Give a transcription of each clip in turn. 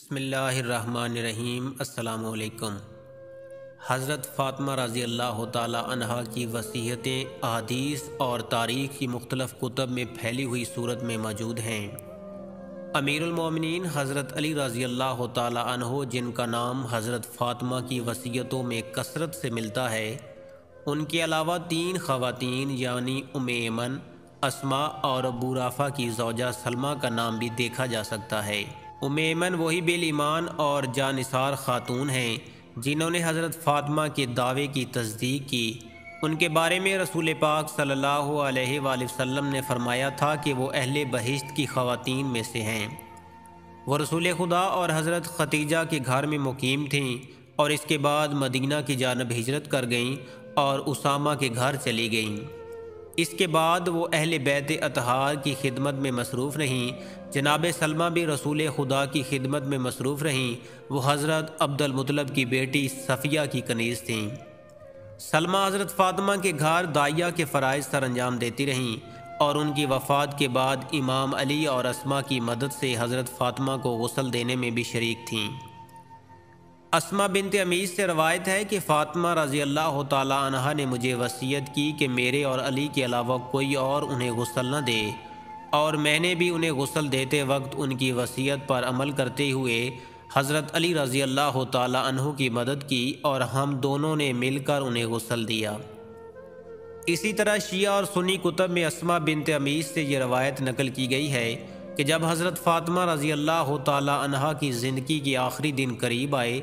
بسم اللہ الرحمن الرحیم۔ السلام علیکم۔ حضرت فاطمہ رضی اللہ تعالی عنہا کی وصیتیں احادیث اور تاریخ کی مختلف کتب میں پھیلی ہوئی صورت میں موجود ہیں۔ امیر المومنین حضرت علی رضی اللہ تعالی عنہ، جن کا نام حضرت فاطمہ کی وصیتوں میں کثرت سے ملتا ہے، ان کے علاوہ 3 خواتین یعنی ام ایمن، اسماء اور ابو رافع کی زوجہ سلمہ کا نام بھی دیکھا جا سکتا ہے۔ ام ایمن وہی بے ایمان اور جانثار خاتون ہیں جنہوں نے حضرت فاطمہ کے دعوے کی تصدیق کی۔ ان کے بارے میں رسول پاک صلی اللہ علیہ وآلہ وسلم نے فرمایا تھا کہ وہ اہل بہشت کی خواتین میں سے ہیں۔ وہ رسول خدا اور حضرت ختیجہ کے گھر میں مقیم تھیں اور اس کے بعد مدینہ کی جانب ہجرت کر گئیں اور اسامہ کے گھر چلی گئیں۔ اس کے بعد وہ اہل بیت اطہار کی خدمت میں مصروف رہیں۔ جناب سلمہ بھی رسول خدا کی خدمت میں مصروف رہیں۔ وہ حضرت عبد المطلب کی بیٹی صفیہ کی کنیز تھیں۔ سلمہ حضرت فاطمہ کے گھر داعیہ کے فرائض سر انجام دیتی رہیں اور ان کی وفات کے بعد امام علی اور اسماء کی مدد سے حضرت فاطمہ کو غسل دینے میں بھی شریک تھیں۔ اسماء بنت امیس سے روایت ہے کہ فاطمہ رضی اللہ تعالی عنہا نے مجھے وصیت کی کہ میرے اور علی کے علاوہ کوئی اور انہیں غسل نہ دے، اور میں نے بھی انہیں غسل دیتے وقت ان کی وصیت پر عمل کرتے ہوئے حضرت علی رضی اللہ تعالی عنہ کی مدد کی اور ہم دونوں نے مل کر انہیں غسل دیا۔ اسی طرح شیعہ اور سنی کتب میں اسماء بنت امیس سے یہ روایت نقل کی گئی ہے کہ جب حضرت فاطمہ رضی اللہ تعالی عنہا کی زندگی کے آخری دن قریب آئے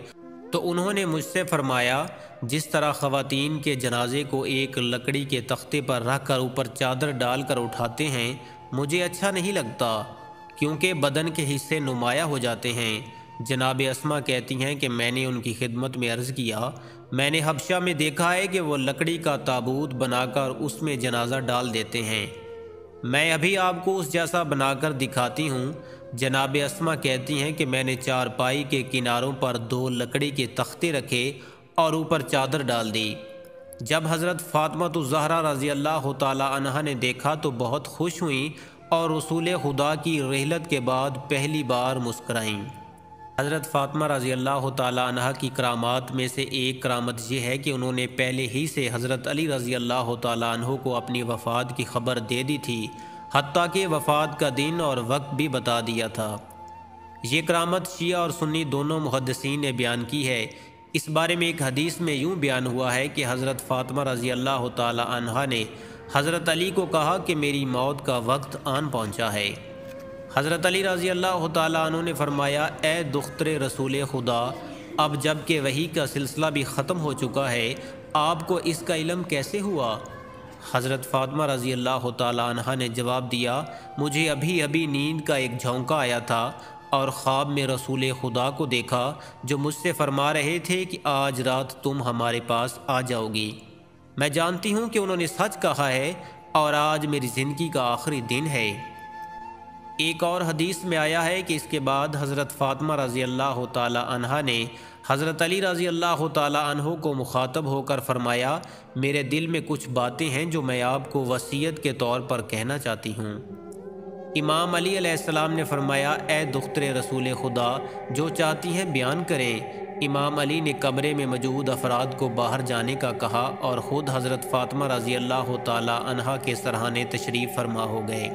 تو انہوں نے مجھ سے فرمایا، جس طرح خواتین کے جنازے کو ایک لکڑی کے تختے پر رکھ کر اوپر چادر ڈال کر اٹھاتے ہیں، مجھے اچھا نہیں لگتا کیونکہ بدن کے حصے نمایاں ہو جاتے ہیں۔ جناب اسماء کہتی ہیں کہ میں نے ان کی خدمت میں عرض کیا، میں نے حبشہ میں دیکھا ہے کہ وہ لکڑی کا تابوت بنا کر اس میں جنازہ ڈال دیتے ہیں، میں ابھی آپ کو اس جیسا بنا کر دکھاتی ہوں۔ جناب اسماء کہتی ہیں کہ میں نے چارپائی کے کناروں پر 2 لکڑی کے تختے رکھے اور اوپر چادر ڈال دی۔ جب حضرت فاطمہ الزہرا رضی اللہ تعالی عنہا نے دیکھا تو بہت خوش ہوئیں اور رسول خدا کی رحلت کے بعد پہلی بار مسکرائیں۔ حضرت فاطمہ رضی اللہ تعالی عنہا کی کرامات میں سے ایک کرامت یہ ہے کہ انہوں نے پہلے ہی سے حضرت علی رضی اللہ تعالی عنہ کو اپنی وفات کی خبر دے دی تھی، حتیٰ کہ وفات کا دن اور وقت بھی بتا دیا تھا۔ یہ کرامت شیعہ اور سنی دونوں محدثین نے بیان کی ہے۔ اس بارے میں ایک حدیث میں یوں بیان ہوا ہے کہ حضرت فاطمہ رضی اللہ تعالی عنہا نے حضرت علی کو کہا کہ میری موت کا وقت آن پہنچا ہے۔ حضرت علی رضی اللہ تعالی عنہ نے فرمایا، اے دختر رسول خدا، اب جب کہ وحی کا سلسلہ بھی ختم ہو چکا ہے، آپ کو اس کا علم کیسے ہوا؟ حضرت فاطمہ رضی اللہ تعالی عنہا نے جواب دیا، مجھے ابھی نیند کا ایک جھونکا آیا تھا اور خواب میں رسول خدا کو دیکھا جو مجھ سے فرما رہے تھے کہ آج رات تم ہمارے پاس آ جاؤ گی۔ میں جانتی ہوں کہ انہوں نے سچ کہا ہے اور آج میری زندگی کا آخری دن ہے۔ ایک اور حدیث میں آیا ہے کہ اس کے بعد حضرت فاطمہ رضی اللہ تعالی عنہا نے حضرت علی رضی اللہ تعالی عنہ کو مخاطب ہو کر فرمایا، میرے دل میں کچھ باتیں ہیں جو میں آپ کو وصیت کے طور پر کہنا چاہتی ہوں۔ امام علی علیہ السلام نے فرمایا، اے دختر رسول خدا، جو چاہتی ہیں بیان کریں۔ امام علی نے کمرے میں موجود افراد کو باہر جانے کا کہا اور خود حضرت فاطمہ رضی اللہ تعالی عنہا کے سرہانے تشریف فرما ہو گئے۔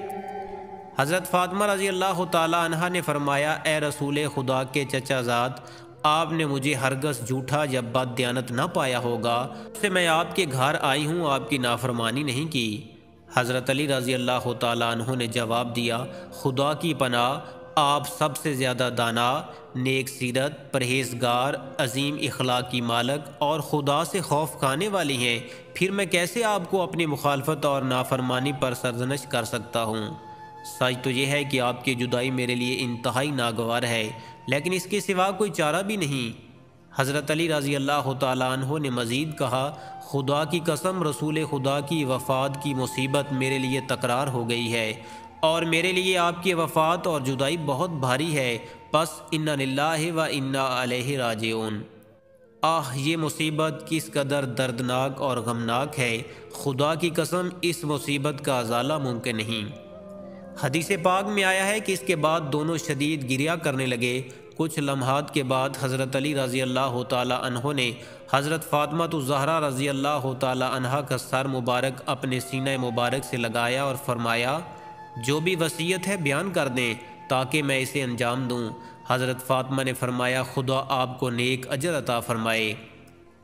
حضرت فاطمہ رضی اللہ تعالی عنہا نے فرمایا، اے رسول خدا کے چچا زاد، آپ نے مجھے ہرگز جھوٹا یا بد دیانت نہ پایا ہوگا، اس سے میں آپ کے گھر آئی ہوں، آپ کی نافرمانی نہیں کی۔ حضرت علی رضی اللہ تعالی عنہ نے جواب دیا، خدا کی پناہ، آپ سب سے زیادہ دانا، نیک سیرت، پرہیزگار، عظیم اخلاق کی مالک اور خدا سے خوف کھانے والی ہیں، پھر میں کیسے آپ کو اپنی مخالفت اور نافرمانی پر سرزنش کر سکتا ہوں؟ سچ تو یہ ہے کہ آپ کی جدائی میرے لیے انتہائی ناگوار ہے، لیکن اس کے سوا کوئی چارہ بھی نہیں۔ حضرت علی رضی اللہ تعالی عنہ نے مزید کہا، خدا کی قسم، رسول خدا کی وفات کی مصیبت میرے لیے تکرار ہو گئی ہے اور میرے لیے آپ کی وفات اور جدائی بہت بھاری ہے، پس انا للہ و انا الیہ راجعون۔ یہ مصیبت کس قدر دردناک اور غمناک ہے، خدا کی قسم اس مصیبت کا ازالہ ممکن نہیں۔ حدیث پاک میں آیا ہے کہ اس کے بعد دونوں شدید گریہ کرنے لگے۔ کچھ لمحات کے بعد حضرت علی رضی اللہ تعالی عنہ نے حضرت فاطمہ الزہرا رضی اللہ تعالی عنہا کا سر مبارک اپنے سینہ مبارک سے لگایا اور فرمایا، جو بھی وصیت ہے بیان کر دیں تاکہ میں اسے انجام دوں۔ حضرت فاطمہ نے فرمایا، خدا آپ کو نیک اجر عطا فرمائے۔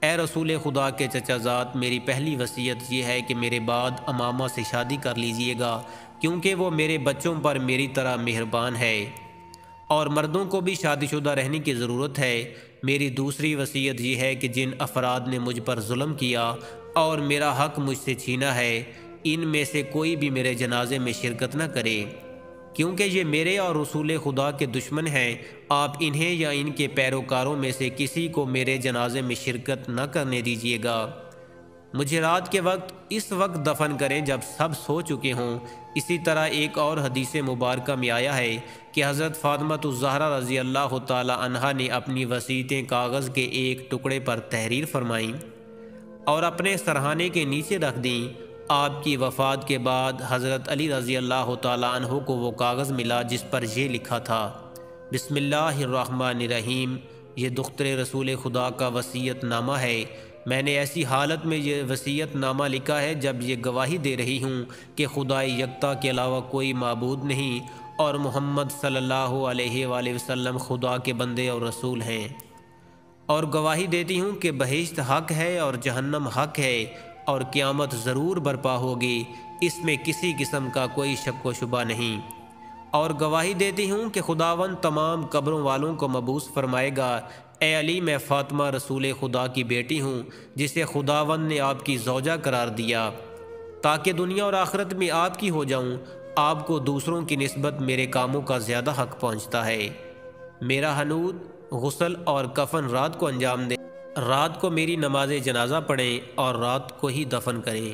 اے رسول خدا کے چچا زاد، میری پہلی وصیت یہ ہے کہ میرے بعد امامہ سے شادی کر لیجئے گا، کیونکہ وہ میرے بچوں پر میری طرح مہربان ہے، اور مردوں کو بھی شادی شدہ رہنے کی ضرورت ہے۔ میری دوسری وصیت یہ ہے کہ جن افراد نے مجھ پر ظلم کیا اور میرا حق مجھ سے چھینا ہے، ان میں سے کوئی بھی میرے جنازے میں شرکت نہ کرے، کیونکہ یہ میرے اور رسول خدا کے دشمن ہیں۔ آپ انہیں یا ان کے پیروکاروں میں سے کسی کو میرے جنازے میں شرکت نہ کرنے دیجیے گا۔ مجھے رات کے وقت اس وقت دفن کریں جب سب سو چکے ہوں۔ اسی طرح ایک اور حدیث مبارکہ میں آیا ہے کہ حضرت فاطمہ الزہرا رضی اللہ تعالی عنہا نے اپنی وصیتیں کاغذ کے ایک ٹکڑے پر تحریر فرمائیں اور اپنے سرہانے کے نیچے رکھ دیں۔ آپ کی وفات کے بعد حضرت علی رضی اللہ تعالی عنہ کو وہ کاغذ ملا جس پر یہ لکھا تھا، بسم اللہ الرحمن الرحیم، یہ دختر رسول خدا کا وصیت نامہ ہے۔ میں نے ایسی حالت میں یہ وصیت نامہ لکھا ہے جب یہ گواہی دے رہی ہوں کہ خدائے یکتا کے علاوہ کوئی معبود نہیں، اور محمد صلی اللہ علیہ وآلہ وسلم خدا کے بندے اور رسول ہیں، اور گواہی دیتی ہوں کہ بہشت حق ہے اور جہنم حق ہے، اور قیامت ضرور برپا ہوگی، اس میں کسی قسم کا کوئی شک و شبہ نہیں، اور گواہی دیتی ہوں کہ خداوند تمام قبروں والوں کو مبعوث فرمائے گا۔ اے علی، میں فاطمہ رسول خدا کی بیٹی ہوں جسے خداوند نے آپ کی زوجہ قرار دیا تاکہ دنیا اور آخرت میں آپ کی ہو جاؤں۔ آپ کو دوسروں کی نسبت میرے کاموں کا زیادہ حق پہنچتا ہے۔ میرا حنوط، غسل اور کفن رات کو انجام دیں، رات کو میری نماز جنازہ پڑھیں اور رات کو ہی دفن کریں۔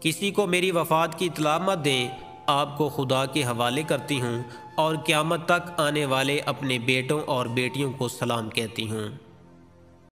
کسی کو میری وفات کی اطلاع مت دیں، آپ کو خدا کے حوالے کرتی ہوں، اور قیامت تک آنے والے اپنے بیٹوں اور بیٹیوں کو سلام کہتی ہوں۔